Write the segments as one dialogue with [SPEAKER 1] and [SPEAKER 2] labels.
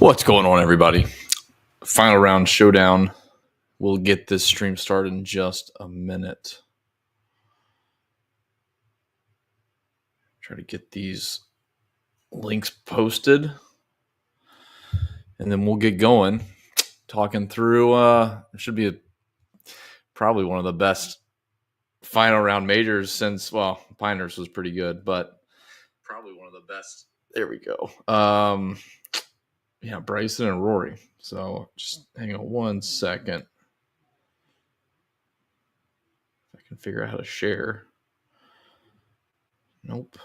[SPEAKER 1] What's going on, everybody? Final round showdown. We'll get this stream started in just a minute. Try to get these links posted, and then we'll get going. Talking through, it should be probably one of the best final round majors since, Pinehurst was pretty good, but probably one of the best. There we go. Yeah, Bryson and Rory. So just hang on one second. If I can figure out how to share. Nope.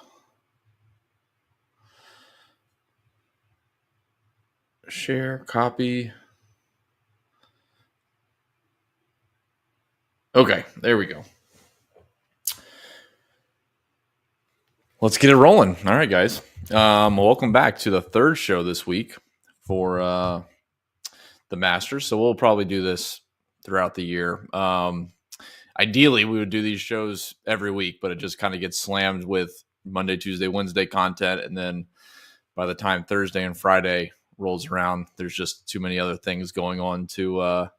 [SPEAKER 1] Share, copy. Okay, there we go. Let's get it rolling. All right, guys. Welcome back to the third show this week for the Masters. So we'll probably do this throughout the year. Ideally, we would do these shows every week, but it just kind of gets slammed with Monday, Tuesday, Wednesday content. And then by the time Thursday and Friday rolls around, there's just too many other things going on to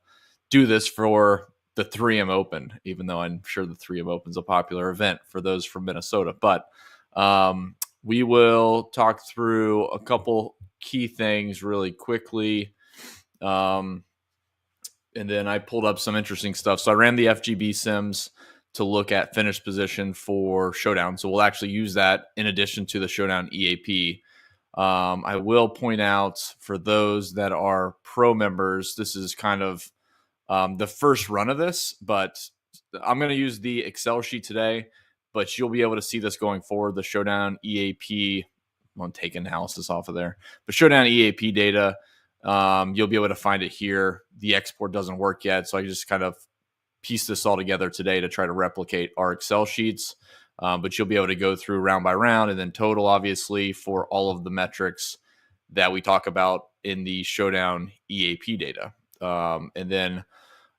[SPEAKER 1] do this for the 3M Open, even though I'm sure the 3M Open is a popular event for those from Minnesota. But we will talk through a couple key things really quickly. And then I pulled up some interesting stuff. So I ran the FGB sims to look at finish position for Showdown. So we'll actually use that in addition to the Showdown EAP. I will point out for those that are pro members, this is kind of the first run of this, but I'm going to use the Excel sheet today, but you'll be able to see this going forward. The Showdown EAP, I'm going to take analysis off of there, but Showdown EAP data, you'll be able to find it here. The export doesn't work yet, so I just kind of pieced this all together today to try to replicate our Excel sheets. But you'll be able to go through round by round and then total, obviously, for all of the metrics that we talk about in the Showdown EAP data. And then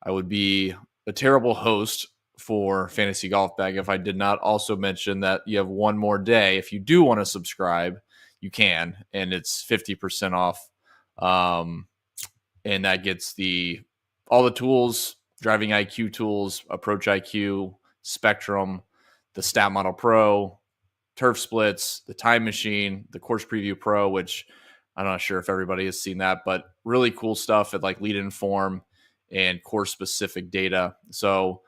[SPEAKER 1] I would be a terrible host for Fantasy Golf Bag if I did not also mention that you have one more day. If you do want to subscribe, you can, and it's 50% off. And that gets all the tools, driving IQ tools, approach IQ, Spectrum, the Stat Model Pro, Turf Splits, the Time Machine, the Course Preview Pro, which I'm not sure if everybody has seen that, but really cool stuff at like lead in form and course specific data. So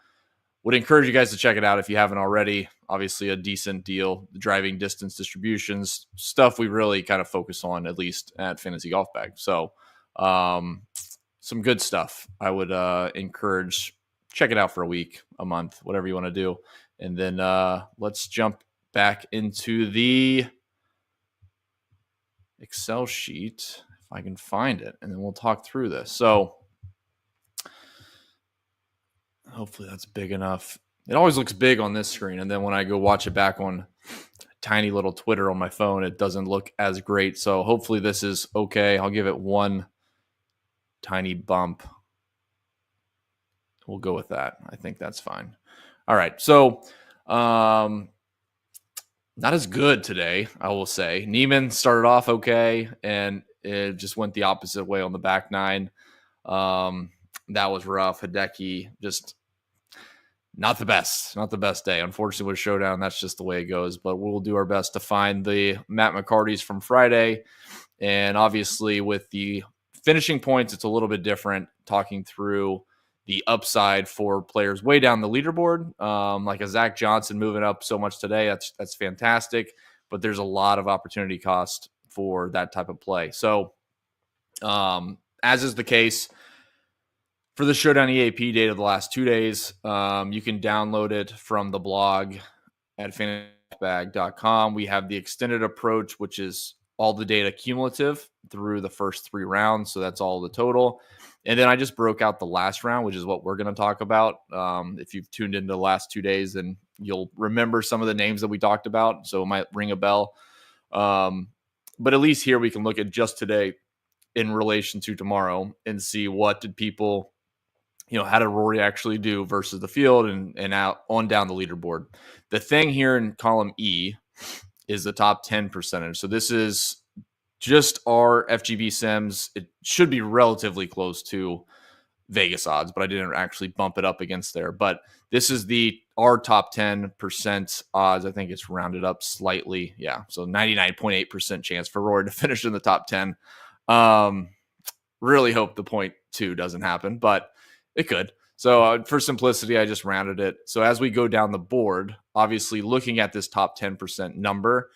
[SPEAKER 1] would encourage you guys to check it out if you haven't already. Obviously a decent deal. The driving distance distributions, stuff we really kind of focus on, at least at Fantasy Golf Bag. So some good stuff. I would encourage, check it out for a week, a month, whatever you want to do. And then let's jump back into the Excel sheet, if I can find it, and then we'll talk through this. So hopefully that's big enough. It always looks big on this screen, and then when I go watch it back on tiny little Twitter on my phone, it doesn't look as great. So hopefully this is okay. I'll give it one tiny bump. We'll go with that. I think that's fine. All right. So not as good today, I will say. Neiman started off okay, and it just went the opposite way on the back nine. That was rough. Hideki, just not the best day. Unfortunately, with Showdown, that's just the way it goes. But we'll do our best to find the Matt McCarty's from Friday. And obviously, with the finishing points, it's a little bit different, talking through the upside for players way down the leaderboard, like a Zach Johnson moving up so much today. That's fantastic, but there's a lot of opportunity cost for that type of play. So as is the case for the Showdown EAP data the last 2 days, you can download it from the blog at fantasybag.com. We have the extended approach, which is all the data cumulative through the first 3 rounds. So that's all the total. And then I just broke out the last round, which is what we're going to talk about. If you've tuned into the last 2 days, then you'll remember some of the names that we talked about. So it might ring a bell. But at least here we can look at just today in relation to tomorrow and see what did people, how did Rory actually do versus the field and out on down the leaderboard. The thing here in column E is the top 10 percentage. So this is just our FGB sims, it should be relatively close to Vegas odds, but I didn't actually bump it up against there. But this is our top 10% odds. I think it's rounded up slightly. Yeah. So 99.8% chance for Rory to finish in the top 10. Really hope the 0.2 doesn't happen, but it could. So for simplicity, I just rounded it. So as we go down the board, obviously looking at this top 10% number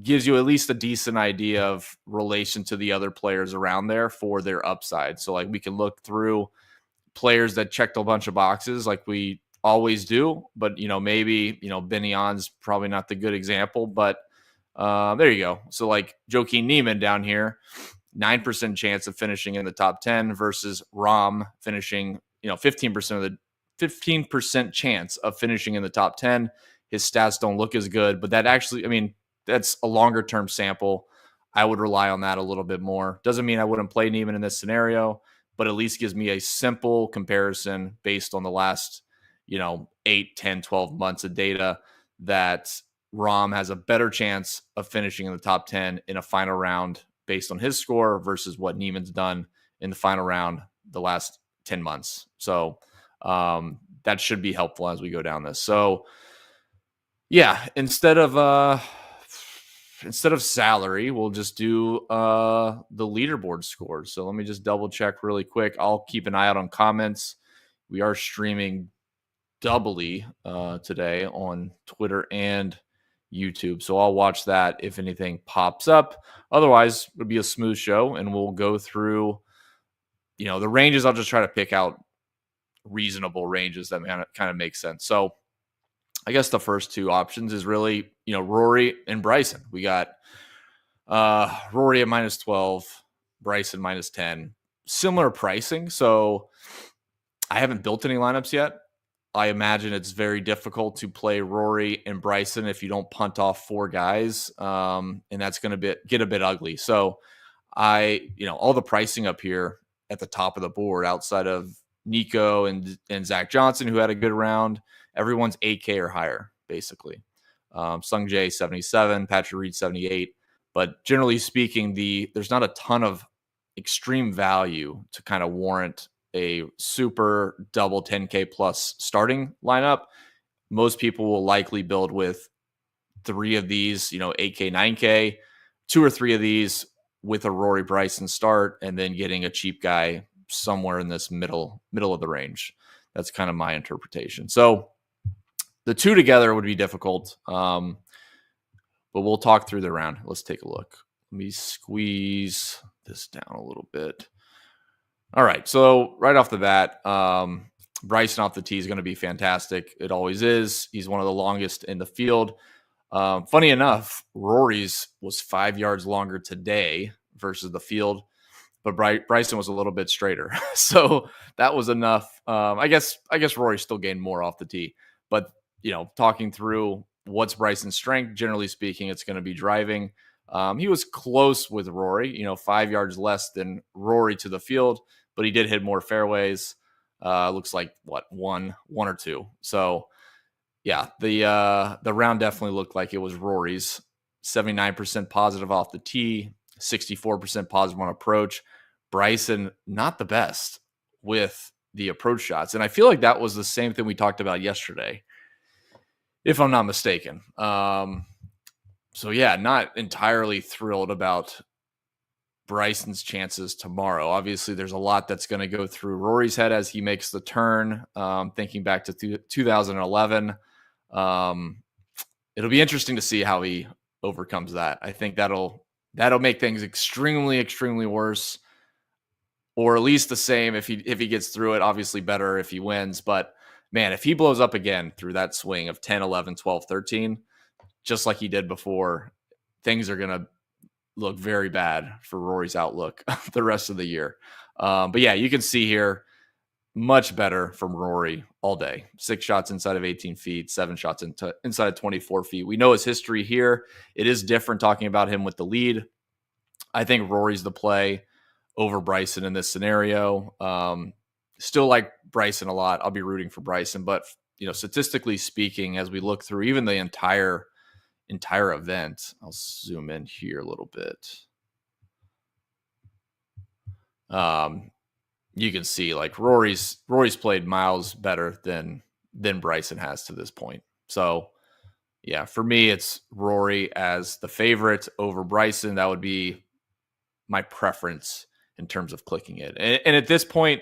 [SPEAKER 1] gives you at least a decent idea of relation to the other players around there for their upside. So like we can look through players that checked a bunch of boxes like we always do, but maybe Benion's probably not the good example, but there you go. So like Joaquin Niemann down here, 9% chance of finishing in the top 10 versus Rom finishing 15% chance of finishing in the top 10. His stats don't look as good, but that actually, I mean, that's a longer term sample. I would rely on that a little bit more. Doesn't mean I wouldn't play Niemann in this scenario, but at least gives me a simple comparison based on the last, 8, 10, 12 months of data that Rom has a better chance of finishing in the top 10 in a final round based on his score versus what Niemann's done in the final round the last 10 months. So that should be helpful as we go down this. So yeah, instead of salary, we'll just do the leaderboard scores. So let me just double check really quick. I'll keep an eye out on comments. We are streaming doubly today on Twitter and YouTube. So I'll watch that if anything pops up. Otherwise, it'll be a smooth show and we'll go through, the ranges. I'll just try to pick out reasonable ranges that kind of make sense. So I guess the first two options is really, Rory and Bryson. We got Rory at -12, Bryson -10. Similar pricing. So I haven't built any lineups yet. I imagine it's very difficult to play Rory and Bryson if you don't punt off 4 guys. And that's going to get a bit ugly. So all the pricing up here at the top of the board outside of Nico and Zach Johnson, who had a good round, everyone's 8K or higher, basically. Sung Jae 77, Patrick Reed 78. But generally speaking, there's not a ton of extreme value to kind of warrant a super double 10K plus starting lineup. Most people will likely build with 3 of these, 8K, 9K, 2 or 3 of these with a Rory Bryson start, and then getting a cheap guy somewhere in this middle of the range. That's kind of my interpretation. So the 2 together would be difficult, but we'll talk through the round. Let's take a look. Let me squeeze this down a little bit. All right, so right off the bat, Bryson off the tee is going to be fantastic. It always is. He's one of the longest in the field. Funny enough, Rory's was 5 yards longer today versus the field, but Bryson was a little bit straighter. So that was enough. I guess Rory still gained more off the tee, but talking through what's Bryson's strength, generally speaking, it's going to be driving. He was close with Rory, 5 yards less than Rory to the field, but he did hit more fairways. Looks like one or two. So yeah, the round definitely looked like it was Rory's. 79% positive off the tee, 64% positive on approach. Bryson, not the best with the approach shots. And I feel like that was the same thing we talked about yesterday, if I'm not mistaken. So yeah, not entirely thrilled about Bryson's chances tomorrow. Obviously, there's a lot that's going to go through Rory's head as he makes the turn. Thinking back to 2011, it'll be interesting to see how he overcomes that. I think that'll make things extremely, extremely worse, or at least the same if he gets through it. Obviously, better if he wins. But man, if he blows up again through that swing of 10, 11, 12, 13, just like he did before, things are going to look very bad for Rory's outlook the rest of the year. But yeah, you can see here, much better from Rory all day. 6 shots inside of 18 feet, 7 shots inside of 24 feet. We know his history here. It is different talking about him with the lead. I think Rory's the play over Bryson in this scenario. Still like Bryson a lot. I'll be rooting for Bryson, but statistically speaking, as we look through even the entire event, I'll zoom in here a little bit. you can see like Rory's played miles better than Bryson has to this point. So yeah, for me, it's Rory as the favorite over Bryson. That would be my preference in terms of clicking it. And at this point,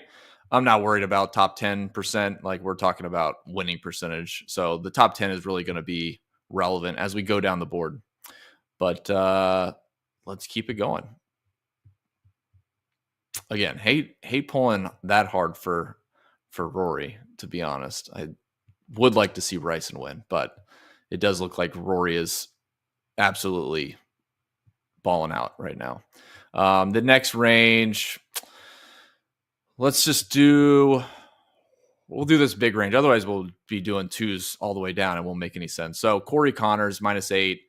[SPEAKER 1] I'm not worried about top 10%. Like we're talking about winning percentage. So the top 10 is really going to be relevant as we go down the board. But let's keep it going. Again, hate pulling that hard for Rory, to be honest. I would like to see Bryson win, but it does look like Rory is absolutely balling out right now. The next range, we'll do this big range. Otherwise, we'll be doing twos all the way down. It won't make any sense. So Corey Connors -8,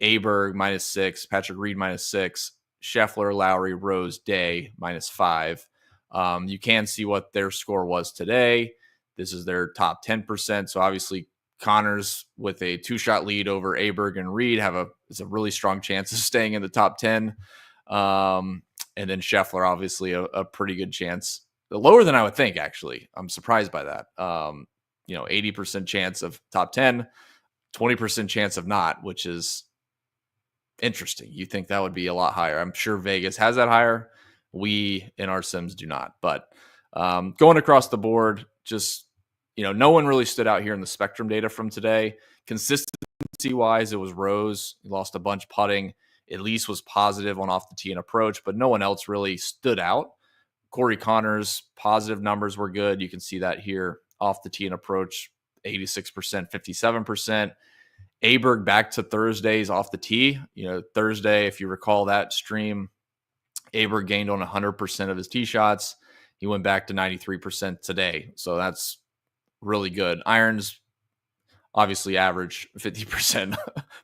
[SPEAKER 1] Aberg -6, Patrick Reed -6, Scheffler, Lowry, Rose, Day -5. You can see what their score was today. This is their top 10%. So obviously Connors with a 2-shot lead over Aberg and Reed is a really strong chance of staying in the top 10. And then Scheffler, obviously a pretty good chance. Lower than I would think, actually. I'm surprised by that. 80% chance of top 10, 20% chance of not, which is interesting. You think that would be a lot higher. I'm sure Vegas has that higher. We in our sims do not. But going across the board, just, no one really stood out here in the spectrum data from today. Consistency-wise, it was Rose. He lost a bunch putting. At least was positive on off the tee and approach, but no one else really stood out. Corey Connors, positive numbers were good. You can see that here. Off the tee and approach, 86%, 57%. Aberg back to Thursdays off the tee. Thursday, if you recall that stream, Aberg gained on 100% of his tee shots. He went back to 93% today. So that's really good. Irons, obviously average 50%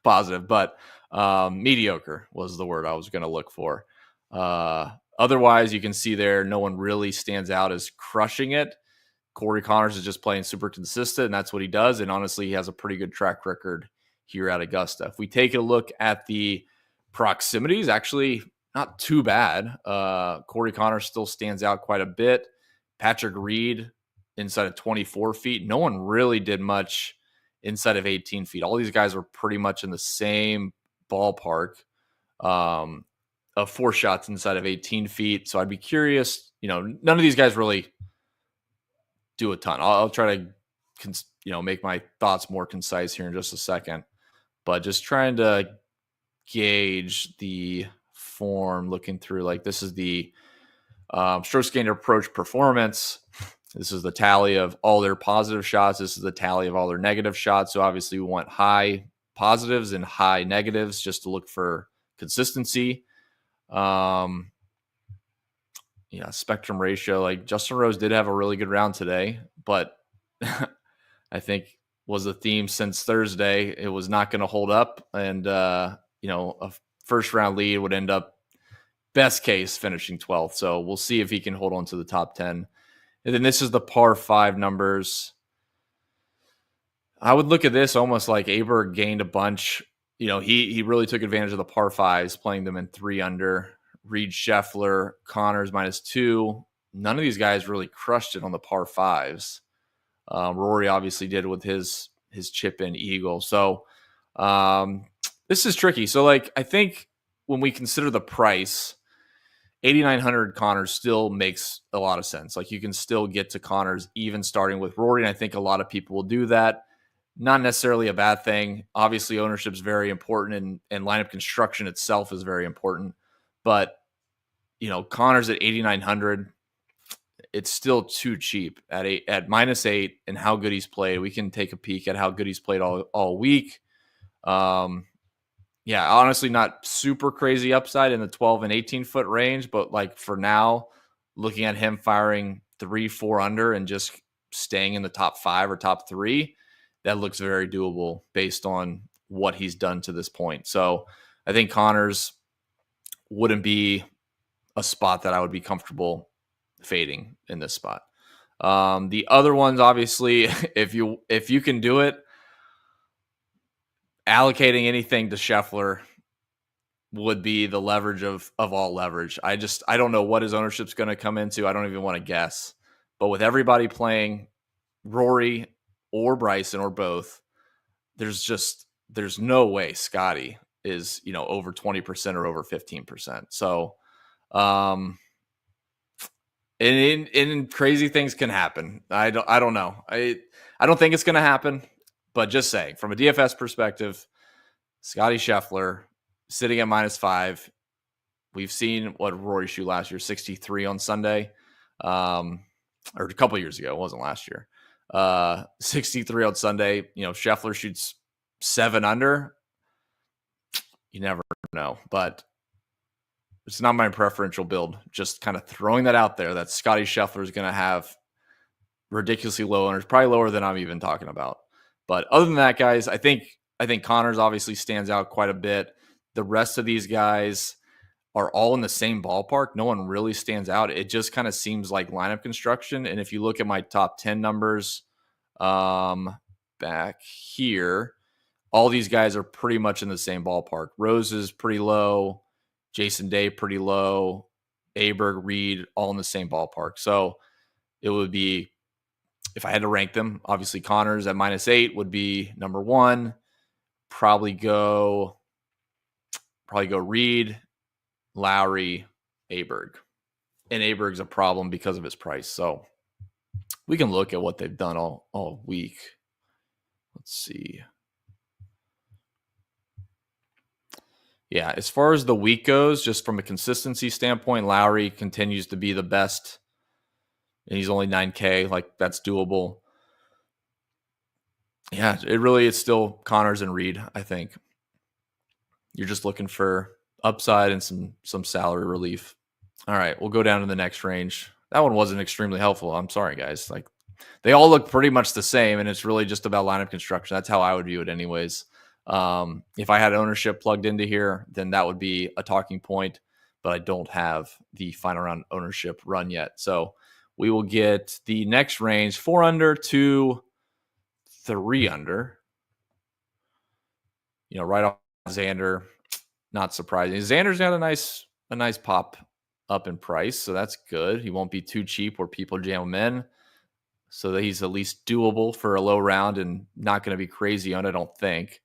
[SPEAKER 1] positive, but mediocre was the word I was going to look for. Otherwise, you can see there, no one really stands out as crushing it. Corey Connors is just playing super consistent, and that's what he does. And honestly, he has a pretty good track record here at Augusta. If we take a look at the proximities, actually not too bad. Corey Connors still stands out quite a bit. Patrick Reed inside of 24 feet. No one really did much inside of 18 feet. All these guys were pretty much in the same ballpark of 4 shots inside of 18 feet. So I'd be curious, none of these guys really do a ton. I'll try to, make my thoughts more concise here in just a second, but just trying to gauge the form, looking through, like this is the strokes gained approach performance. This is the tally of all their positive shots. This is the tally of all their negative shots. So obviously we want high positives and high negatives just to look for consistency. Spectrum ratio, like Justin Rose did have a really good round today, but I think was the theme since Thursday. It was not going to hold up. And, a first round lead would end up best case finishing 12th. So we'll see if he can hold on to the top 10. And then this is the par 5 numbers. I would look at this almost like Aberg gained a bunch. He really took advantage of the par 5s, playing them in 3 under. Reed, Scheffler, Connors -2. None of these guys really crushed it on the par 5s. Rory obviously did with his chip in eagle. So this is tricky. So I think when we consider the price, 8,900 Connors still makes a lot of sense. Like you can still get to Connors even starting with Rory. And I think a lot of people will do that. Not necessarily a bad thing. Obviously ownership is very important and lineup construction itself is very important. But, Connors at 8,900, it's still too cheap at -8 and how good he's played. We can take a peek at how good he's played all week. Honestly, not super crazy upside in the 12 and 18 foot range, but for now, looking at him firing 3-4 under and just staying in the top 5 or top 3, that looks very doable based on what he's done to this point. So I think Connors wouldn't be a spot that I would be comfortable fading in this spot. The other ones, obviously, if you can do it, allocating anything to Scheffler would be the leverage of all leverage. I don't know what his ownership's going to come into. I don't even want to guess. But with everybody playing Rory or Bryson or both, there's no way Scotty is, over 20% or over 15%. So, and crazy things can happen. I don't know. I don't think it's going to happen, but just saying from a DFS perspective, Scotty Scheffler sitting at -5. We've seen what Rory shoot last year, 63 on Sunday, or a couple of years ago. It wasn't last year. 63 on Sunday. Scheffler shoots 7 under. You never know, but it's not my preferential build. Just kind of throwing that out there that Scotty Scheffler is going to have ridiculously low owners, probably lower than I'm even talking about. But other than that, guys, I think Connors obviously stands out quite a bit. The rest of these guys are all in the same ballpark. No one really stands out. It just kind of seems like lineup construction. And if you look at my top 10 numbers back here, all these guys are pretty much in the same ballpark. Rose is pretty low. Jason Day pretty low. Aberg, Reed, all in the same ballpark. So it would be, if I had to rank them, obviously Connors at -8 would be number 1. Probably go Reed, Lowry, Aberg. And Aberg's a problem because of his price. So we can look at what they've done all week. Let's see. Yeah, as far as the week goes, just from a consistency standpoint, Lowry continues to be the best. And he's only 9K. Like, that's doable. Yeah, it really is still Connors and Reed, I think. You're just looking for upside and some salary relief. All right, we'll go down to the next range. That one wasn't extremely helpful. I'm sorry, guys. Like, they all look pretty much the same, and it's really just about lineup construction. That's how I would view it anyways. If I had ownership plugged into here, then that would be a talking point, but I don't have the final round ownership run yet. So we will get the next range, 4 under to 3 under. Right off Xander, not surprising. Xander's got a nice pop up in price, so that's good. He won't be too cheap where people jam him in, so that he's at least doable for a low round and not going to be crazy on, I don't think.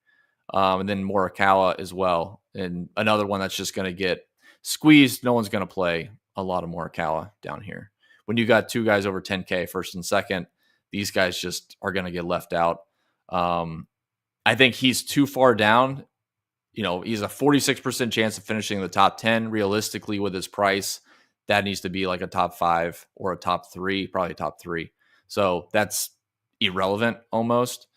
[SPEAKER 1] And then Morikawa as well, and another one that's just going to get squeezed. No one's going to play a lot of Morikawa down here. When you got 2 guys over 10K, first and second, these guys just are going to get left out. I think he's too far down. He's a 46% chance of finishing in the top 10. Realistically, with his price, that needs to be like a top 5 or a top 3, probably a top 3. So that's irrelevant almost.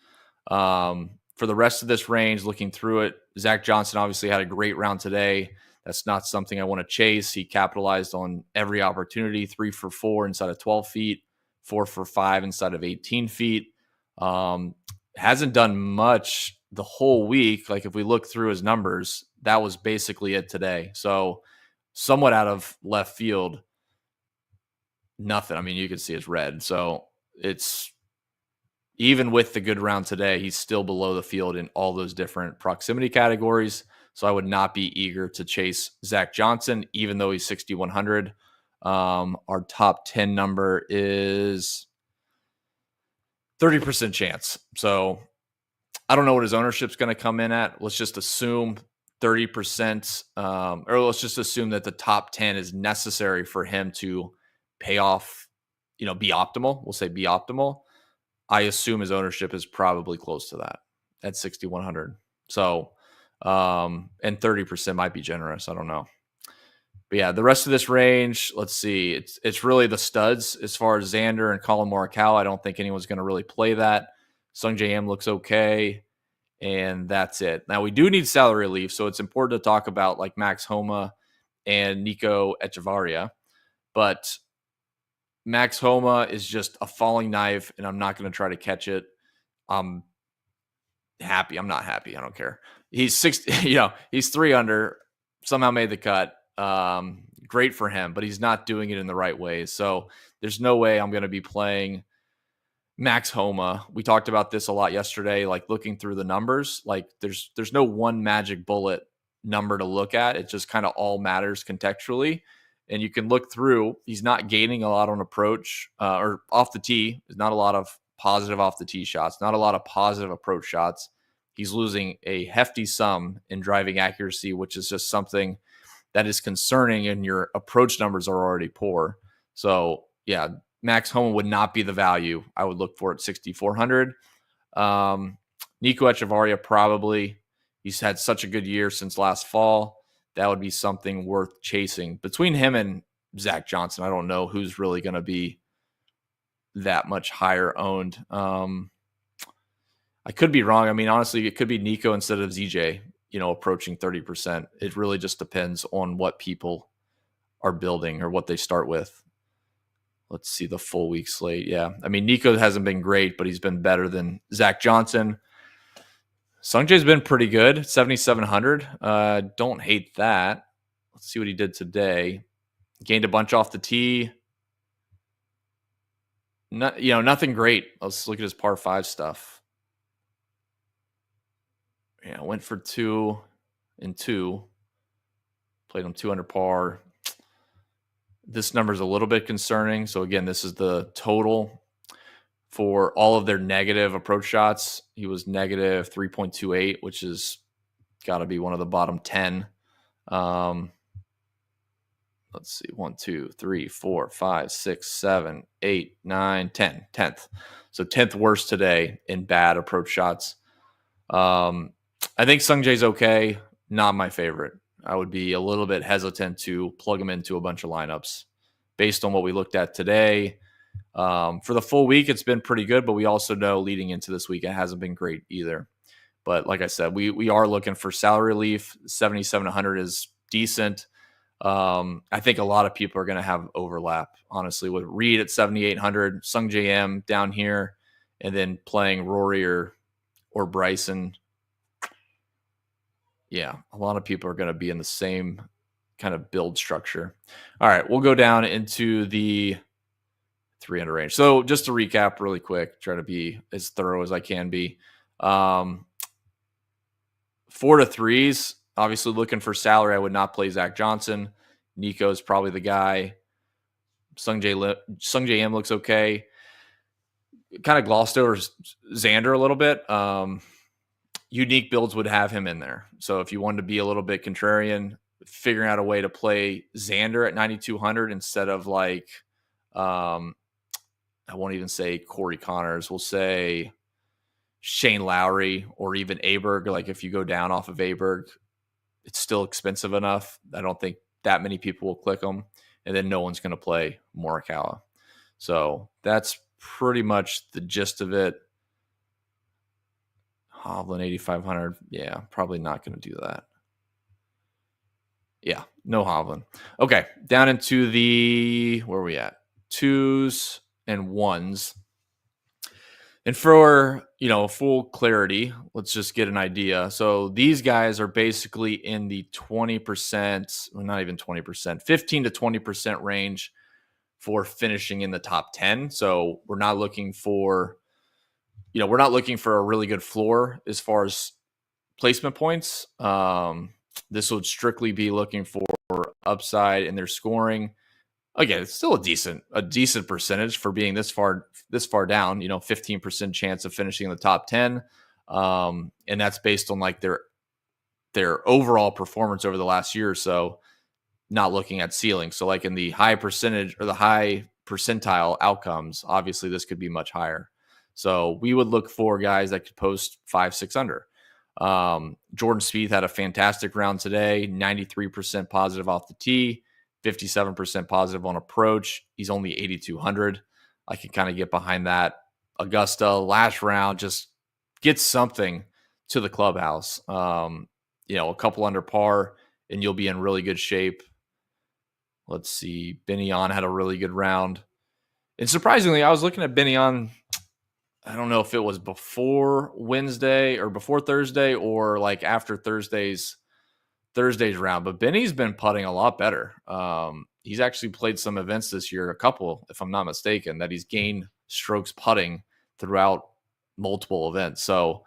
[SPEAKER 1] For the rest of this range, looking through it, Zach Johnson obviously had a great round today. That's not something I want to chase. He capitalized on every opportunity, 3 for 4 inside of 12 feet, 4 for 5 inside of 18 feet. Hasn't done much the whole week. Like, if we look through his numbers, that was basically it today. So somewhat out of left field, nothing. I mean, you can see it's red. So it's, even with the good round today, he's still below the field in all those different proximity categories. So I would not be eager to chase Zach Johnson, even though he's 6,100. Our top 10 number is 30% chance. So I don't know what his ownership's going to come in at. Let's just assume 30%, or let's just assume that the top 10 is necessary for him to pay off, be optimal. We'll say be optimal. I assume his ownership is probably close to that at 6,100. So, and 30% might be generous. I don't know. But yeah, the rest of this range, let's see. It's really the studs as far as Xander and Colin Morikawa. I don't think anyone's going to really play that. Sung J M looks okay, and that's it. Now, we do need salary relief, so it's important to talk about like Max Homa and Nico Echevarria. But Max Homa is just a falling knife, and I'm not going to try to catch it. I'm happy. I'm not happy. I don't care. He's 60, he's 3 under, somehow made the cut. Great for him, but he's not doing it in the right ways. So there's no way I'm going to be playing Max Homa. We talked about this a lot yesterday, like looking through the numbers, like there's no one magic bullet number to look at. It just kind of all matters contextually. And you can look through, he's not gaining a lot on approach or off the tee. There's not a lot of positive off the tee shots, not a lot of positive approach shots. He's losing a hefty sum in driving accuracy, which is just something that is concerning, and your approach numbers are already poor. So, yeah, Max Homa would not be the value I would look for at 6,400. Nico Echevarria, probably. He's had such a good year since last fall. That would be something worth chasing. Between him and Zach Johnson, I don't know who's really going to be that much higher owned. I could be wrong. I mean, honestly, it could be Nico instead of ZJ, approaching 30%. It really just depends on what people are building or what they start with. Let's see the full week slate. Yeah. I mean, Nico hasn't been great, but he's been better than Zach Johnson. Sungjae's been pretty good, 7,700. Don't hate that. Let's see what he did today. Gained a bunch off the tee. Nothing great. Let's look at his par 5 stuff. Yeah, went for 2 and 2. Played him 2 under par. This number is a little bit concerning. So again, this is the total for all of their negative approach shots. He was negative 3.28, which is got to be one of the bottom 10. Let's see, 1, 2, 3, 4, 5, 6, 7, 8, 9, 10, 10th. So 10th worst today in bad approach shots. I think Sungjae's okay. Not my favorite. I would be a little bit hesitant to plug him into a bunch of lineups based on what we looked at today. For the full week, it's been pretty good, but we also know leading into this week, it hasn't been great either. But like I said, we are looking for salary relief. 7,700 is decent. I think a lot of people are going to have overlap, honestly, with Reed at 7,800, Sungjae M down here, and then playing Rory or Bryson. Yeah, a lot of people are going to be in the same kind of build structure. All right, we'll go down into the 300 range. So just to recap really quick, try to be as thorough as I can be. 4 to 3s, obviously looking for salary. I would not play Zach Johnson. Nico is probably the guy. Sungjae M looks okay. Kind of glossed over Xander a little bit. Unique builds would have him in there. So if you wanted to be a little bit contrarian, figuring out a way to play Xander at 9,200 instead of I won't even say Corey Connors. We'll say Shane Lowry or even Aberg. Like if you go down off of Aberg, it's still expensive enough. I don't think that many people will click them. And then no one's going to play Morikawa. So that's pretty much the gist of it. Hovland 8,500. Yeah, probably not going to do that. Yeah, no Hovland. Okay, down into where are we at? 2s and 1s. And for, full clarity, let's just get an idea. So these guys are basically in the 20%, well, not even 20%, 15 to 20% range for finishing in the top 10. So we're not looking for a really good floor as far as placement points. This would strictly be looking for upside in their scoring. Again, it's still a decent percentage for being this far down. 15% chance of finishing in the top 10, and that's based on their overall performance over the last year or so. Not looking at ceiling. So in the high percentage or the high percentile outcomes, obviously this could be much higher. So we would look for guys that could post 5-6 under. Jordan Spieth had a fantastic round today, 93% positive off the tee, 57% positive on approach. He's only 8,200. I can kind of get behind that. Augusta, last round, just get something to the clubhouse. A couple under par, and you'll be in really good shape. Let's see. Benyon had a really good round. And surprisingly, I was looking at Benyon, I don't know if it was before Wednesday or before Thursday or after Thursday's round, but Benny's been putting a lot better. He's actually played some events this year, a couple, if I'm not mistaken, that he's gained strokes putting throughout multiple events. So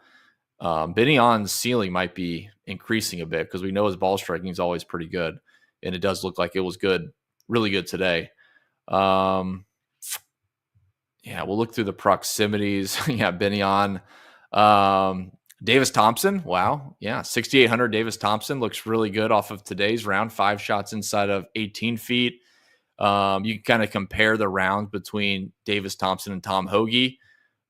[SPEAKER 1] Benion's ceiling might be increasing a bit because we know his ball striking is always pretty good, and it does look like it was good, really good today. Yeah, we'll look through the proximities. Yeah, Benion. Davis Thompson. Wow. Yeah, 6,800 Davis Thompson looks really good off of today's round. 5 shots inside of 18 feet. You can kind of compare the rounds between Davis Thompson and Tom Hoge.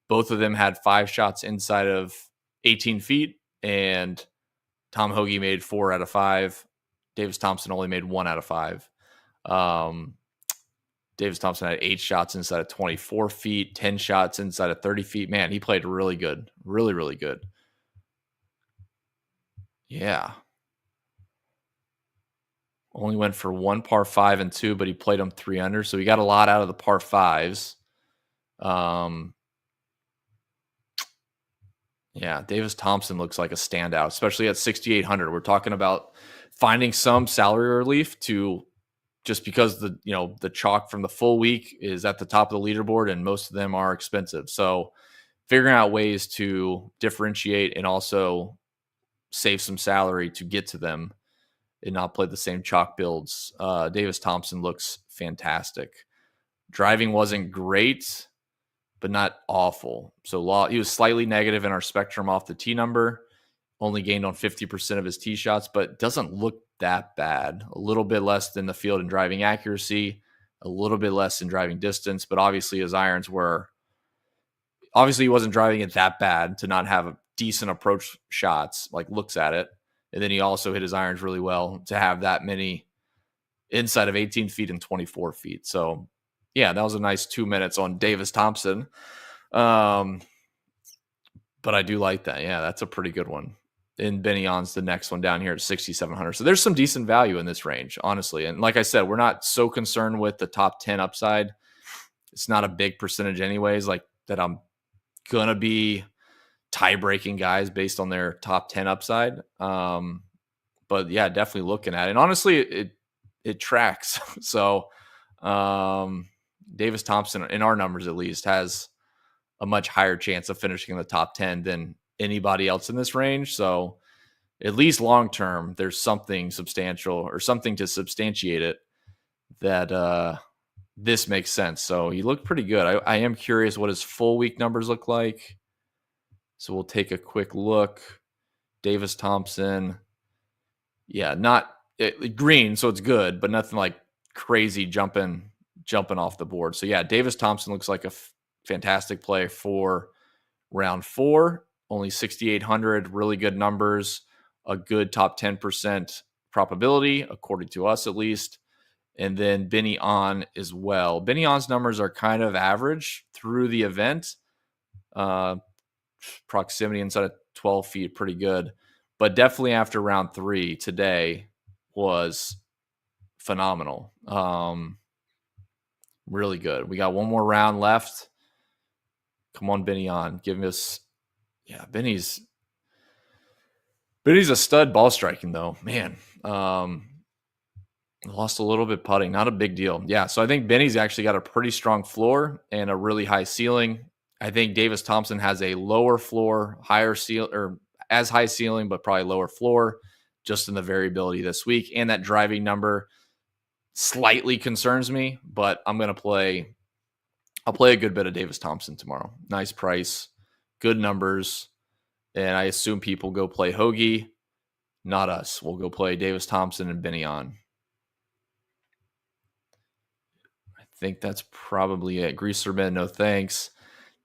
[SPEAKER 1] Both of them had 5 shots inside of 18 feet, and Tom Hoge made 4 out of 5. Davis Thompson only made 1 out of 5. Davis Thompson had 8 shots inside of 24 feet, 10 shots inside of 30 feet. Man, he played really good. Really, really good. Yeah. Only went for 1 par 5 and 2, but he played them 3 under. So he got a lot out of the par 5s. Yeah, Davis Thompson looks like a standout, especially at 6,800. We're talking about finding some salary relief to just because the chalk from the full week is at the top of the leaderboard and most of them are expensive. So figuring out ways to differentiate and also save some salary to get to them and not play the same chalk builds. Davis Thompson looks fantastic. Driving wasn't great, but not awful. So he was slightly negative in our spectrum off the tee number, only gained on 50% of his tee shots, but doesn't look that bad. A little bit less than the field in driving accuracy, a little bit less in driving distance, but obviously his irons he wasn't driving it that bad to not have a decent approach shots, like looks at it. And then he also hit his irons really well to have that many inside of 18 feet and 24 feet. So yeah, that was a nice 2 minutes on Davis Thompson. But I do like that. Yeah, that's a pretty good one. And Benion's the next one down here at 6,700. So there's some decent value in this range, honestly. And like I said, we're not so concerned with the top 10 upside. It's not a big percentage anyways, like that I'm going to be tie-breaking guys based on their top 10 upside. But yeah, definitely looking at it. And honestly, it tracks. So Davis Thompson, in our numbers at least, has a much higher chance of finishing in the top 10 than anybody else in this range. So at least long term, there's something substantial or something to substantiate it that this makes sense. So he looked pretty good. I am curious what his full week numbers look like. So we'll take a quick look. Davis Thompson. Yeah, not green, so it's good, but nothing like crazy jumping off the board. So yeah, Davis Thompson looks like a fantastic play for round 4. Only 6,800, really good numbers, a good top 10% probability, according to us at least. And then Benion as well. Benion's numbers are kind of average through the event. Proximity inside of 12 feet, pretty good. But definitely after round 3 today was phenomenal. Really good. We got one more round left. Come on, Benion. Give us, yeah, Benny's a stud ball striking though, man. Lost a little bit putting, not a big deal. Yeah, so I think Benny's actually got a pretty strong floor and a really high ceiling. I think Davis Thompson has a lower floor, higher ceiling, or as high ceiling, but probably lower floor, just in the variability this week. And that driving number slightly concerns me, but I'll play a good bit of Davis Thompson tomorrow. Nice price, good numbers. And I assume people go play Hoge, not us. We'll go play Davis Thompson and Benion. I think that's probably it. Greaserman, no thanks.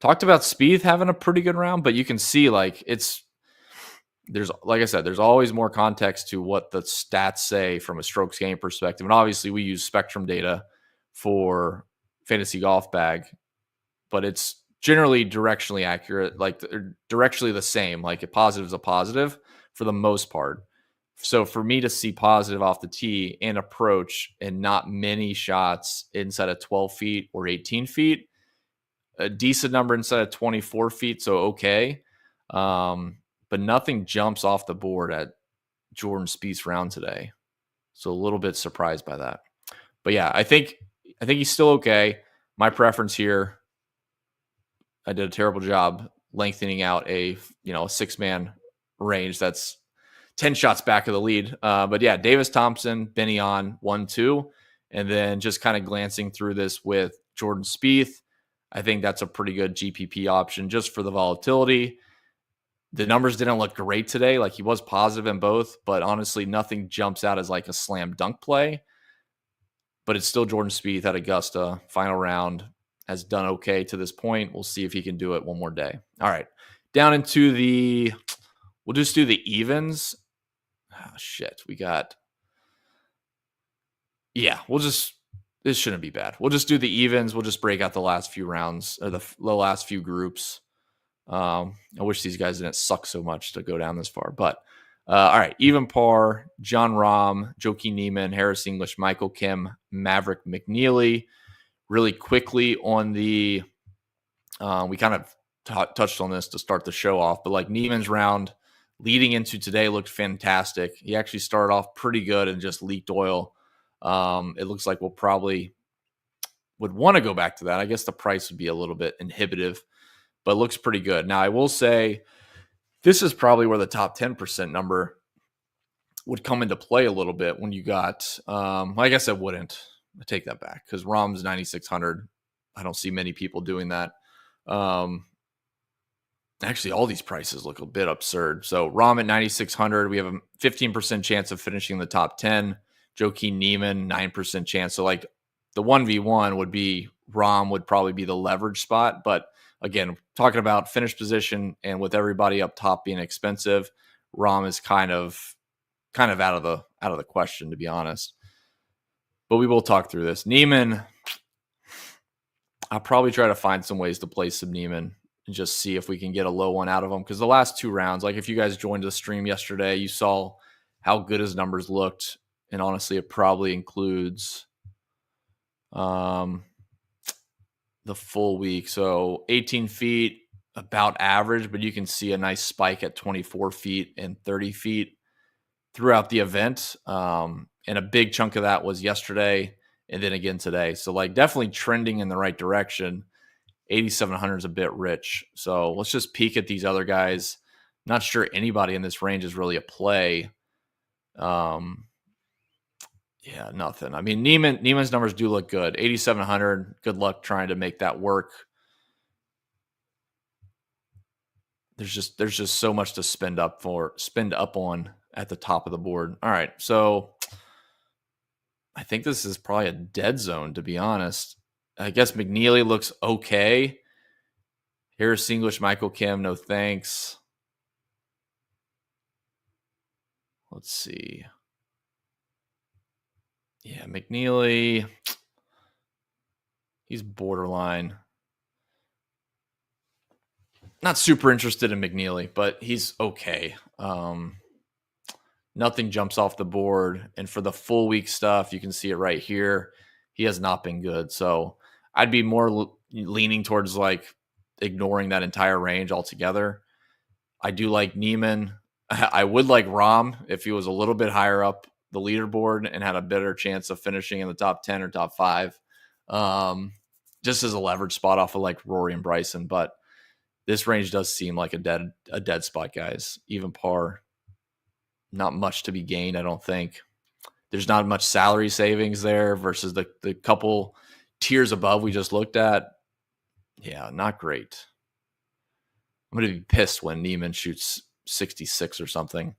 [SPEAKER 1] Talked about Spieth having a pretty good round, but you can see like I said, there's always more context to what the stats say from a strokes gain perspective. And obviously we use Spectrum data for Fantasy Golf Bag, but it's generally directionally accurate, like directionally the same, like a positive is a positive for the most part. So for me to see positive off the tee and approach and not many shots inside of 12 feet or 18 feet, a decent number inside of 24 feet. So, okay. But nothing jumps off the board at Jordan Spieth's round today. So a little bit surprised by that. But yeah, I think he's still okay. My preference here, I did a terrible job lengthening out a 6-man range that's 10 shots back of the lead. But yeah, Davis Thompson, Benny on 1-2. And then just kind of glancing through this with Jordan Spieth, I think that's a pretty good GPP option just for the volatility. The numbers didn't look great today. Like, he was positive in both, but honestly, nothing jumps out as like a slam dunk play. But it's still Jordan Spieth at Augusta. Final round, has done okay to this point. We'll see if he can do it one more day. All right. Down into we'll just do the evens. Oh, shit. This shouldn't be bad. We'll just do the evens. We'll just break out the last few rounds, or the last few groups. I wish these guys didn't suck so much to go down this far, but all right. Even par, John Rahm, Joaquin Niemann, Harris English, Michael Kim, Maverick McNeely. Really quickly on we kind of touched on this to start the show off, but like Niemann's round leading into today looked fantastic. He actually started off pretty good and just leaked oil. It looks like we'll probably would want to go back to that. I guess the price would be a little bit inhibitive, but it looks pretty good. Now, I will say this is probably where the top 10% number would come into play a little bit when you got, I guess I wouldn't. I take that back because Rahm's 9,600. I don't see many people doing that. Actually, all these prices look a bit absurd. So Rahm at 9,600, we have a 15% chance of finishing the top 10. Joaquin Niemann, 9% chance. So like the 1v1 would be Rahm would probably be the leverage spot. But again, talking about finish position and with everybody up top being expensive, Rahm is kind of out of the question, to be honest. But we will talk through this. Niemann, I'll probably try to find some ways to play some Niemann and just see if we can get a low one out of him. Because the last two rounds, like if you guys joined the stream yesterday, you saw how good his numbers looked. And honestly, it probably includes the full week. So 18 feet, about average, but you can see a nice spike at 24 feet and 30 feet throughout the event. And a big chunk of that was yesterday and then again today. So like definitely trending in the right direction. 8,700 is a bit rich. So let's just peek at these other guys. Not sure anybody in this range is really a play. Yeah, nothing. I mean, Niemann's numbers do look good. 8,700. Good luck trying to make that work. There's just so much to spend up on at the top of the board. All right, so I think this is probably a dead zone, to be honest. I guess McNeely looks okay. Harris English, Michael Kim, no thanks. Let's see. Yeah, McNeely, he's borderline. Not super interested in McNeely, but he's okay. Nothing jumps off the board. And for the full week stuff, you can see it right here. He has not been good. So I'd be more leaning towards like ignoring that entire range altogether. I do like Niemann. I would like Rahm if he was a little bit higher up the leaderboard and had a better chance of finishing in the top 10 or top 5. Just as a leverage spot off of like Rory and Bryson. But this range does seem like a dead spot, guys. Even par, not much to be gained, I don't think. There's not much salary savings there versus the couple tiers above we just looked at. Yeah, not great. I'm going to be pissed when Niemann shoots 66 or something.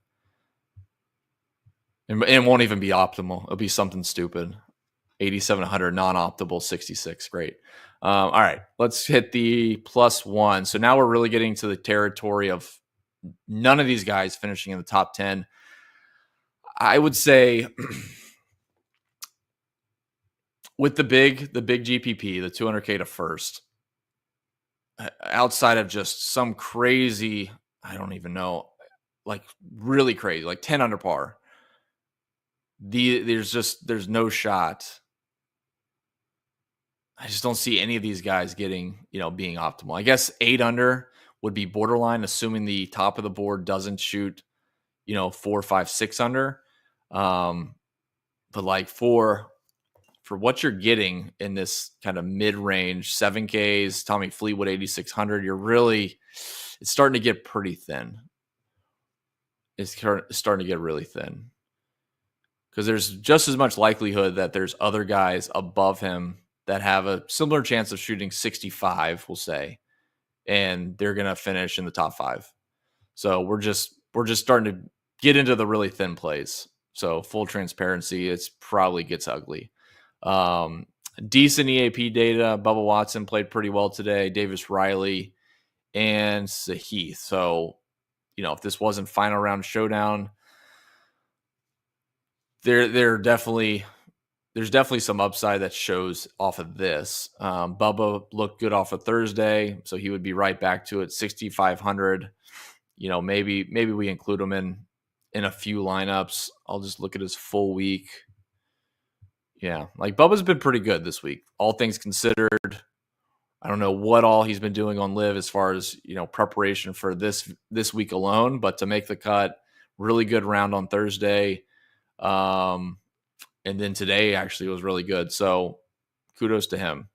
[SPEAKER 1] And it won't even be optimal. It'll be something stupid. 8,700 non-optimal, 66. Great. All right, let's hit the +1. So now we're really getting to the territory of none of these guys finishing in the top 10. I would say with the big GPP, the 200K to first, outside of just some crazy, I don't even know, like really crazy, like 10 under par, there's no shot. I just don't see any of these guys getting, being optimal. I guess 8 under would be borderline, assuming the top of the board doesn't shoot, 4, 5, 6 under. But like for for what you're getting in this kind of mid-range 7Ks, Tommy Fleetwood 8,600, it's starting to get pretty thin. It's starting to get really thin because there's just as much likelihood that there's other guys above him that have a similar chance of shooting 65, we'll say, and they're going to finish in the top 5. So we're just starting to get into the really thin plays. So full transparency, it's probably gets ugly. Decent EAP data. Bubba Watson played pretty well today. Davis Riley and Sahith. So, if this wasn't final round showdown, there's definitely some upside that shows off of this. Bubba looked good off of Thursday, so he would be right back to it, 6,500. Maybe we include him in a few lineups. I'll just look at his full week. Yeah, like Bubba's been pretty good this week, all things considered. I don't know what all he's been doing on Live as far as, preparation for this week alone, but to make the cut, really good round on Thursday. And then today actually was really good. So kudos to him.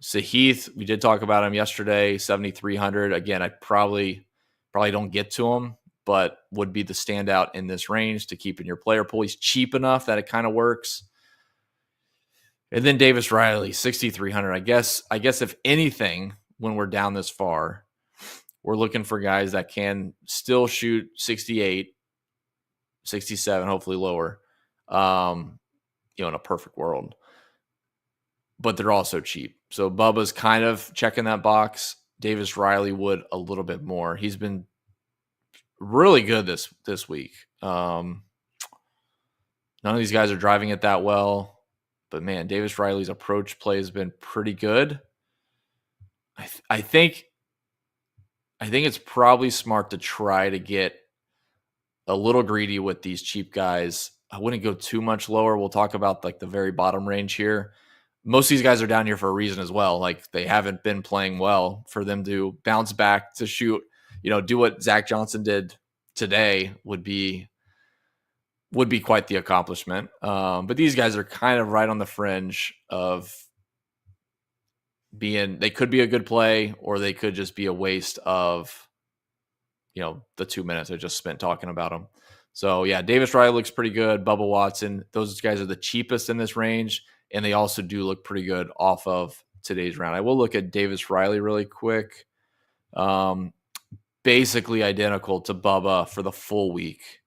[SPEAKER 1] Sahith, we did talk about him yesterday, 7,300. Again, I probably don't get to him, but would be the standout in this range to keep in your player pool. He's cheap enough that it kind of works. And then Davis Riley, 6,300. I guess if anything, when we're down this far, we're looking for guys that can still shoot 68, 67, hopefully lower, in a perfect world. But they're also cheap. So Bubba's kind of checking that box. Davis Riley would a little bit more. He's been really good this week. None of these guys are driving it that well. But man, Davis Riley's approach play has been pretty good. I think it's probably smart to try to get a little greedy with these cheap guys. I wouldn't go too much lower. We'll talk about like the very bottom range here. Most of these guys are down here for a reason as well. Like they haven't been playing well. For them to bounce back to shoot, do what Zach Johnson did today would be quite the accomplishment. But these guys are kind of right on the fringe of they could be a good play or they could just be a waste of, the 2 minutes I just spent talking about them. So yeah, Davis Riley looks pretty good. Bubba Watson, those guys are the cheapest in this range. And they also do look pretty good off of today's round. I will look at Davis Riley really quick. Basically identical to Bubba for the full week.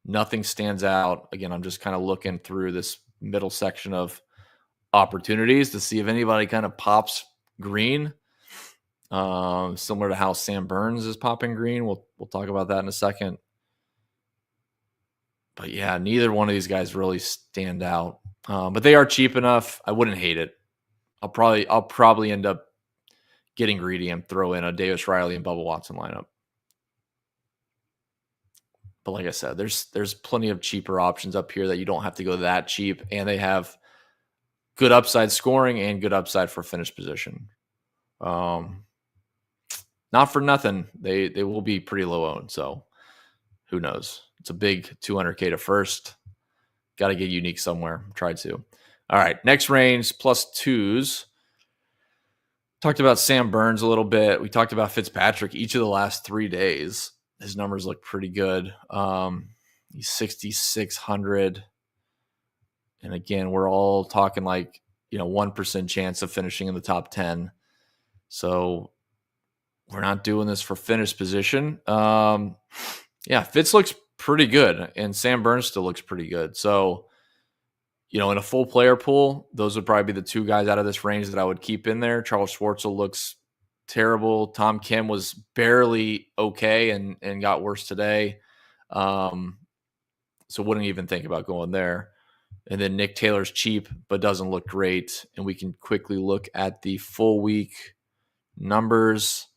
[SPEAKER 1] Nothing stands out. Again, I'm just kind of looking through this middle section of opportunities to see if anybody kind of pops green. Similar to how Sam Burns is popping green. We'll talk about that in a second. But yeah, neither one of these guys really stand out. But they are cheap enough. I wouldn't hate it. I'll probably end up getting greedy and throw in a Davis Riley and Bubba Watson lineup. But like I said, there's plenty of cheaper options up here that you don't have to go that cheap, and they have good upside scoring and good upside for finish position. Not for nothing, they will be pretty low owned. So who knows? It's a big 200K to first. Got to get unique somewhere. Tried to. All right, next range, +2s. Talked about Sam Burns a little bit. We talked about Fitzpatrick each of the last 3 days. His numbers look pretty good. He's 6,600. And again, we're all talking like, 1% chance of finishing in the top 10. So we're not doing this for finish position. Yeah, Fitz looks pretty good, and Sam Burns still looks pretty good. So, in a full player pool, those would probably be the two guys out of this range that I would keep in there. Charles Schwartzel looks terrible. Tom Kim was barely okay and got worse today. So wouldn't even think about going there. And then Nick Taylor's cheap, but doesn't look great. And we can quickly look at the full week numbers.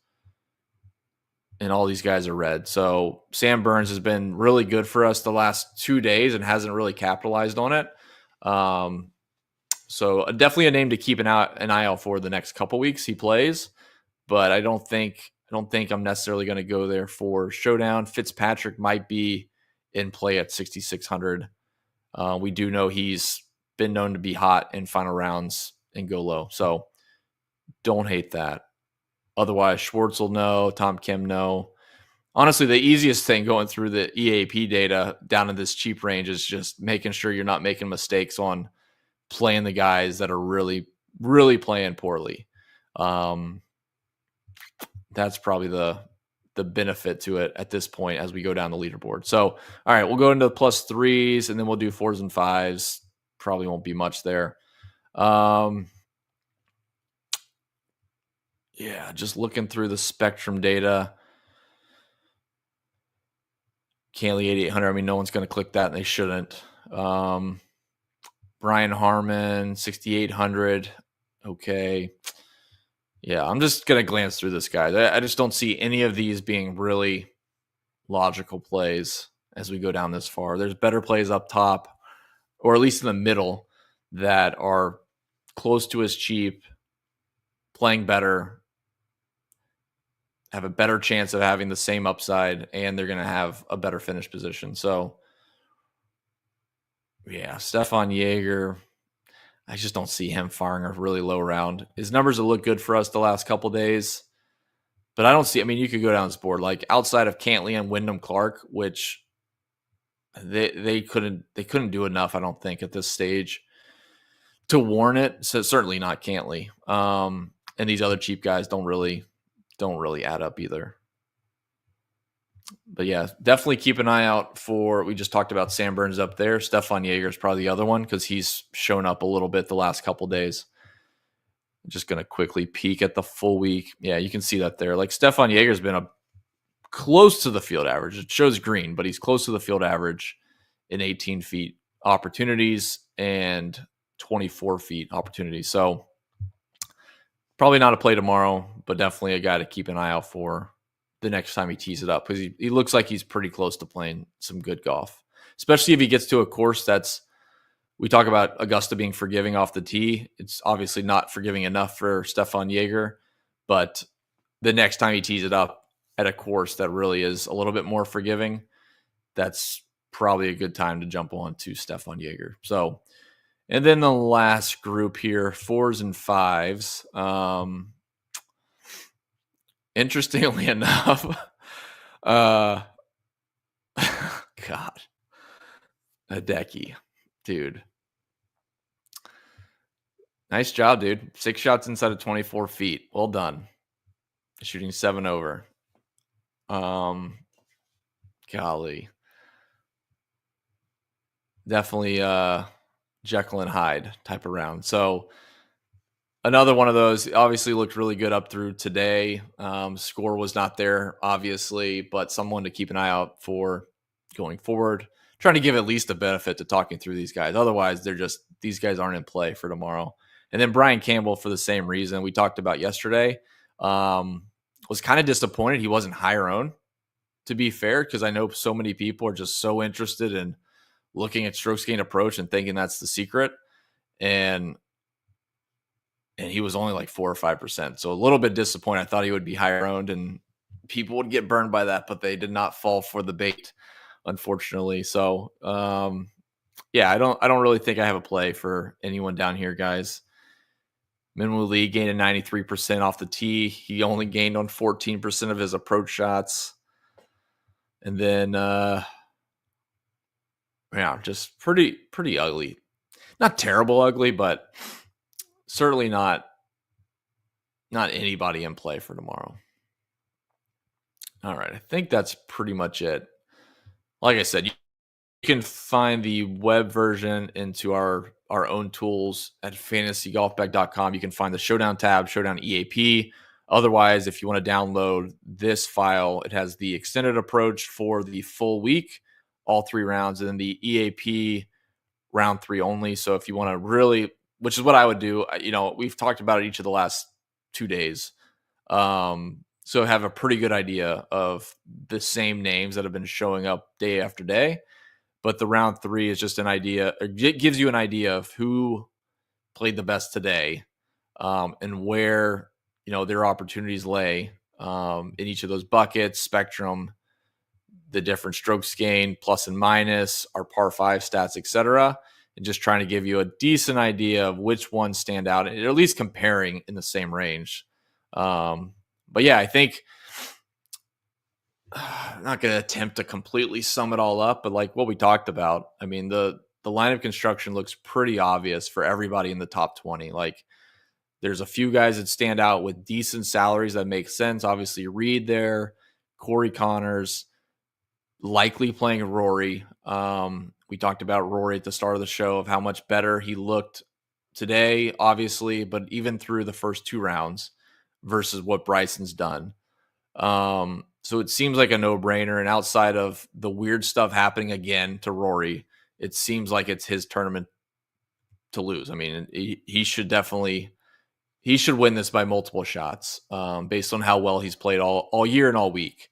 [SPEAKER 1] And all these guys are red. So Sam Burns has been really good for us the last 2 days and hasn't really capitalized on it. So definitely a name to keep an eye out for the next couple weeks he plays. But I don't think I'm necessarily going to go there for Showdown. Fitzpatrick might be in play at 6,600. We do know he's been known to be hot in final rounds and go low. So don't hate that. Otherwise, Schwartz will know, Tom Kim no. Honestly, the easiest thing going through the EAP data down in this cheap range is just making sure you're not making mistakes on playing the guys that are really, really playing poorly. That's probably the benefit to it at this point as we go down the leaderboard. So, all right, we'll go into the +3s and then we'll do 4s and 5s. Probably won't be much there. Yeah, just looking through the Spectrum data. Cantley 8800. I mean, no one's going to click that, and they shouldn't. Brian Harmon 6800. Okay. Yeah, I'm just going to glance through this guy. I just don't see any of these being really logical plays as we go down this far. There's better plays up top, or at least in the middle, that are close to as cheap, playing better, have a better chance of having the same upside, and they're going to have a better finish position. So, yeah, Stefan Jaeger, I just don't see him firing a really low round. His numbers have looked good for us the last couple days, but I don't see, I mean, you could go down this board, like outside of Cantley and Wyndham Clark, which they couldn't do enough, I don't think, at this stage to warrant it. So certainly not Cantley. And these other cheap guys don't really add up either. But yeah, definitely keep an eye out for, we just talked about Sam Burns up there. Stefan Jaeger is probably the other one because he's shown up a little bit the last couple days. I'm just going to quickly peek at the full week. Yeah, you can see that there. Like Stefan Jaeger's been close to the field average. It shows green, but he's close to the field average in 18 feet opportunities and 24 feet opportunities. So probably not a play tomorrow, but definitely a guy to keep an eye out for the next time he tees it up, because he looks like he's pretty close to playing some good golf, especially if he gets to a course that's, we talk about Augusta being forgiving off the tee. It's obviously not forgiving enough for Stefan Jaeger, but the next time he tees it up at a course that really is a little bit more forgiving, that's probably a good time to jump on to Stefan Jaeger. So, and then the last group here, 4s and 5s. Interestingly enough, God, Hideki, dude. Nice job, dude. 6 shots inside of 24 feet. Well done. Shooting 7 over. Golly. Definitely Jekyll and Hyde type of round. So another one of those, obviously looked really good up through today. Score was not there, obviously, but someone to keep an eye out for going forward. Trying to give at least a benefit to talking through these guys. Otherwise, these guys aren't in play for tomorrow. And then Brian Campbell, for the same reason we talked about yesterday, was kind of disappointed he wasn't higher owned, to be fair, because I know so many people are just so interested in looking at strokes gained approach and thinking that's the secret. And he was only like 4 or 5%. So a little bit disappointed. I thought he would be higher owned and people would get burned by that, but they did not fall for the bait, unfortunately. So, yeah, I don't really think I have a play for anyone down here, guys. Minwoo Lee gained a 93% off the tee. He only gained on 14% of his approach shots. And then, yeah, just pretty ugly. Not terrible ugly, but certainly not anybody in play for tomorrow. All right, I think that's pretty much it. Like I said, you can find the web version into our own tools at fantasygolfbag.com. You can find the Showdown tab, Showdown EAP. Otherwise, if you want to download this file, it has the extended approach for the full week, all 3 rounds, and then the EAP round 3 only. So if you want to really, which is what I would do, we've talked about it each of the last 2 days. So have a pretty good idea of the same names that have been showing up day after day. But the round 3 is just an idea. It gives you an idea of who played the best today, and where, their opportunities lay, in each of those buckets, spectrum, the different strokes gained, plus and minus, our par 5 stats, etc. and just trying to give you a decent idea of which ones stand out, and at least comparing in the same range. But yeah, I think I'm not going to attempt to completely sum it all up, but like what we talked about, I mean, the line of construction looks pretty obvious for everybody in the top 20. Like there's a few guys that stand out with decent salaries that make sense. Obviously, Reed there, Corey Connors, likely playing Rory. We talked about Rory at the start of the show of how much better he looked today, obviously, but even through the first 2 rounds versus what Bryson's done. So it seems like a no-brainer. And outside of the weird stuff happening again to Rory, it seems like it's his tournament to lose. I mean, he should win this by multiple shots, based on how well he's played all year and all week.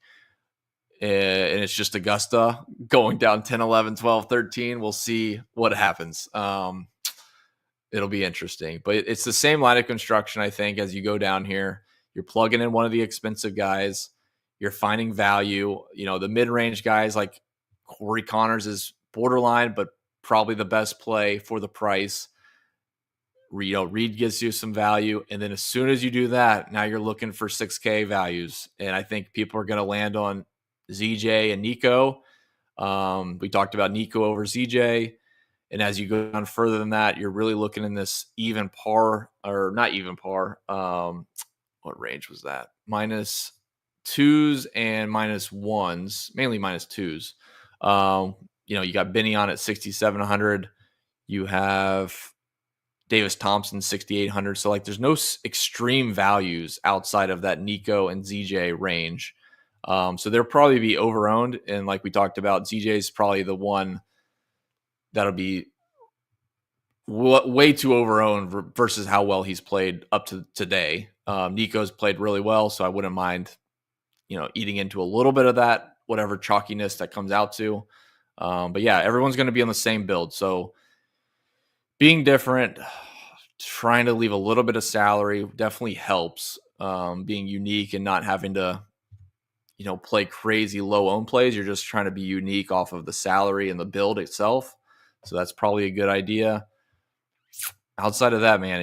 [SPEAKER 1] And it's just Augusta going down 10, 11, 12, 13. We'll see what happens. It'll be interesting. But it's the same line of construction, I think, as you go down here. You're plugging in one of the expensive guys. You're finding value. You know, the mid-range guys like Corey Connors is borderline, but probably the best play for the price. Reed gives you some value. And then as soon as you do that, now you're looking for 6K values. And I think people are going to land on ZJ and Nico. We talked about Nico over ZJ. And as you go down further than that, you're really looking in this even par, or not even par. What range was that? -2s and -1s, mainly -2s. You got Benny on at 6,700. You have Davis Thompson 6,800. So like, there's no extreme values outside of that Nico and ZJ range. So they'll probably be over-owned. And like we talked about, ZJ is probably the one that'll be way too over-owned versus how well he's played up to today. Nico's played really well, so I wouldn't mind, eating into a little bit of that, whatever chalkiness that comes out to. But yeah, everyone's going to be on the same build. So being different, trying to leave a little bit of salary definitely helps. Being unique and not having to, play crazy low own plays. You're just trying to be unique off of the salary and the build itself. So that's probably a good idea. Outside of that, man,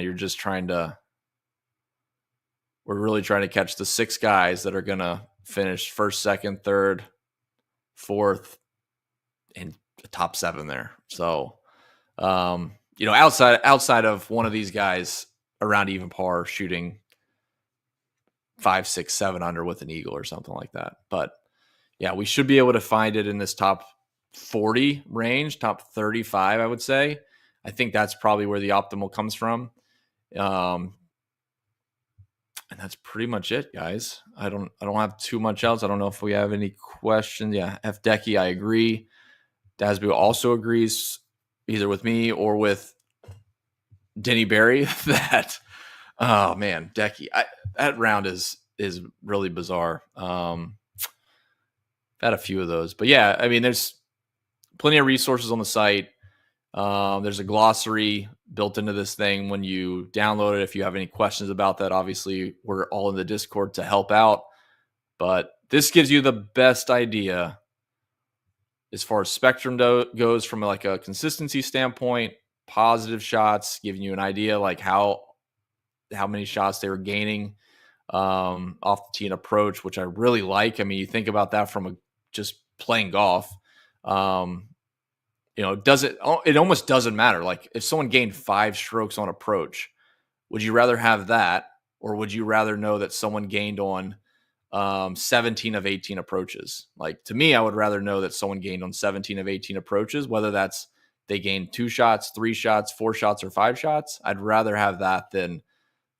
[SPEAKER 1] we're really trying to catch the 6 guys that are going to finish first, second, third, fourth, and the top 7 there. So, outside of one of these guys around even par shooting 5, 6, 7 under with an eagle or something like that. But yeah, we should be able to find it in this top 40 range, top 35, I would say. I think that's probably where the optimal comes from. And that's pretty much it, guys. I don't have too much else. I don't know if we have any questions. Yeah, F Decky, I agree. Dasby also agrees, either with me or with Denny Barry, that, oh man, Decky, that round is really bizarre. Had a few of those, but yeah, I mean, there's plenty of resources on the site. There's a glossary built into this thing when you download it. If you have any questions about that, obviously we're all in the Discord to help out, but this gives you the best idea as far as spectrum goes from like a consistency standpoint, positive shots, giving you an idea like how many shots they were gaining off the tee and approach, which I really like. I mean, you think about that from just playing golf. It almost doesn't matter. Like if someone gained 5 strokes on approach, would you rather have that, or would you rather know that someone gained on 17 of 18 approaches? Like, to me, I would rather know that someone gained on 17 of 18 approaches, whether that's they gained 2 shots, 3 shots, 4 shots, or 5 shots. I'd rather have that than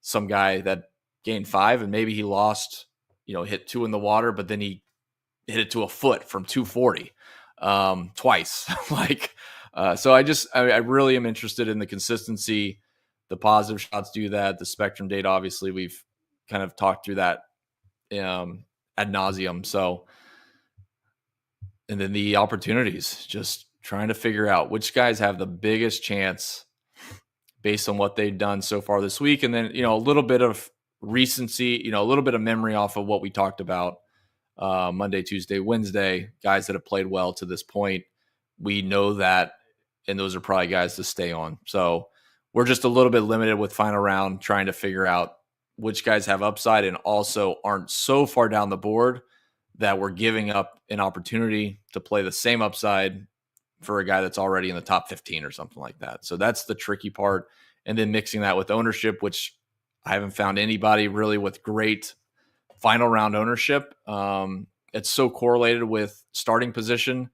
[SPEAKER 1] some guy that gained 5 and maybe he lost, hit 2 in the water, but then he hit it to a foot from 240 twice. So I really am interested in the consistency. The positive shots do that. The spectrum data, obviously, we've kind of talked through that ad nauseum. So, and then the opportunities, just trying to figure out which guys have the biggest chance based on what they've done so far this week. And then, a little bit of recency, a little bit of memory off of what we talked about Monday, Tuesday, Wednesday, guys that have played well to this point. We know that and those are probably guys to stay on. So we're just a little bit limited with final round, trying to figure out which guys have upside and also aren't so far down the board that we're giving up an opportunity to play the same upside for a guy that's already in the top 15 or something like that. So that's the tricky part. And then mixing that with ownership, which I haven't found anybody really with great final round ownership. It's so correlated with starting position.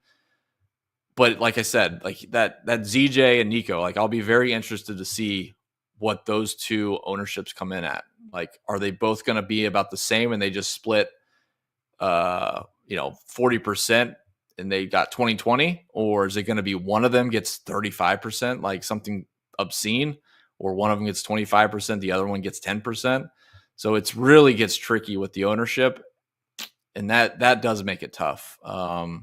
[SPEAKER 1] But like I said, like that ZJ and Nico, like I'll be very interested to see what those two ownerships come in at. Like, are they both going to be about the same and they just split 40% and they got 20-20, or is it going to be one of them gets 35%, like something obscene, or one of them gets 25%, the other one gets 10%. So it's really gets tricky with the ownership, and that does make it tough. So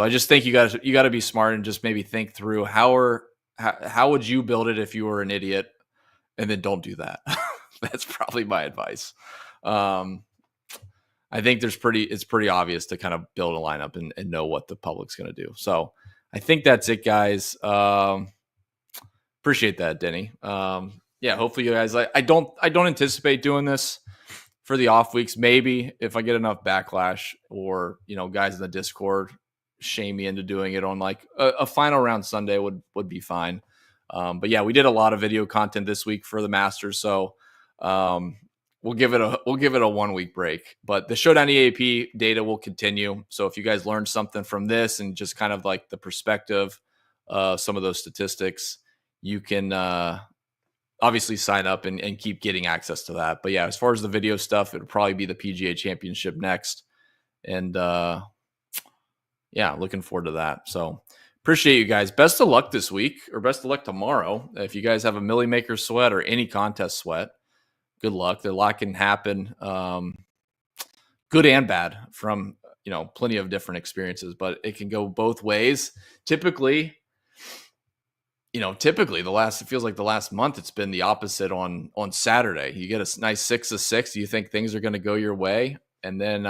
[SPEAKER 1] I just think you got to be smart and just maybe think through how would you build it if you were an idiot, and then don't do that. That's probably my advice. I think it's pretty obvious to kind of build a lineup and know what the public's going to do. So I think that's it, guys. Appreciate that, Denny. Yeah, hopefully you guys. I don't anticipate doing this for the off weeks. Maybe if I get enough backlash, or guys in the Discord shame me into doing it on like a final round Sunday would be fine. But yeah, we did a lot of video content this week for the Masters, so we'll give it a 1 week break. But the Showdown EAP data will continue. So if you guys learned something from this and just kind of like the perspective of some of those statistics, you can obviously sign up and keep getting access to that. But yeah, as far as the video stuff, it'll probably be the PGA Championship next. And yeah, looking forward to that. So appreciate you guys. Best of luck this week, or best of luck tomorrow. If you guys have a Millie Maker sweat or any contest sweat, good luck. A lot can happen, good and bad, from plenty of different experiences, but it can go both ways. Typically it feels like the last month it's been the opposite on Saturday. You get a nice 6 of 6. You think things are going to go your way, and then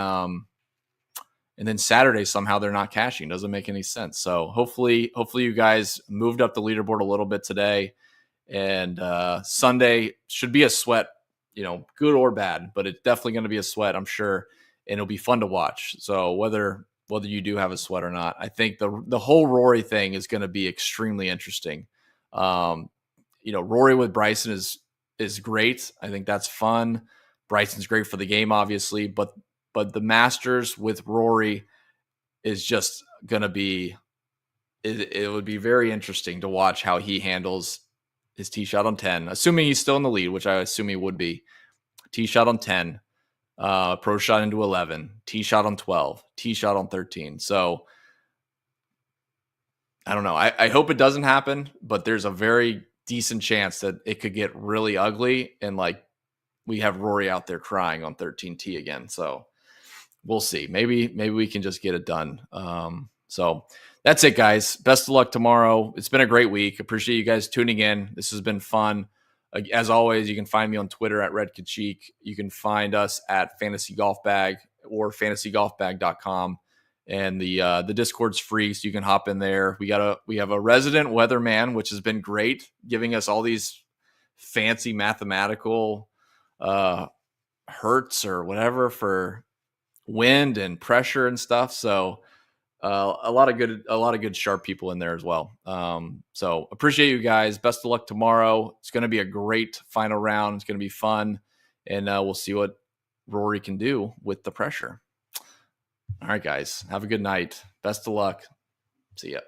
[SPEAKER 1] Saturday somehow they're not cashing. Doesn't make any sense. So hopefully you guys moved up the leaderboard a little bit today, and Sunday should be a sweat, good or bad, but it's definitely going to be a sweat, I'm sure, and it'll be fun to watch. So whether you do have a sweat or not, I think the whole Rory thing is going to be extremely interesting. Rory with Bryson is great. I think that's fun. Bryson's great for the game, obviously, but the Masters with Rory is just going to be, it would be very interesting to watch how he handles his tee shot on 10, assuming he's still in the lead, which I assume he would be. Tee shot on 10, pro shot into 11, tee shot on 12, tee shot on 13. So I don't know. I hope it doesn't happen, but there's a very decent chance that it could get really ugly, and like we have Rory out there crying on 13T again. So we'll see. Maybe we can just get it done. So that's it, guys. Best of luck tomorrow. It's been a great week. Appreciate you guys tuning in. This has been fun. As always, you can find me on Twitter at Red Kachik. You can find us at Fantasy Golf Bag or fantasygolfbag.com. And the Discord's free, so you can hop in there. We have a resident weatherman, which has been great, giving us all these fancy mathematical hertz or whatever for wind and pressure and stuff. So a lot of good sharp people in there as well. So appreciate you guys. Best of luck tomorrow. It's going to be a great final round. It's going to be fun, and we'll see what Rory can do with the pressure. All right, guys. Have a good night. Best of luck. See ya.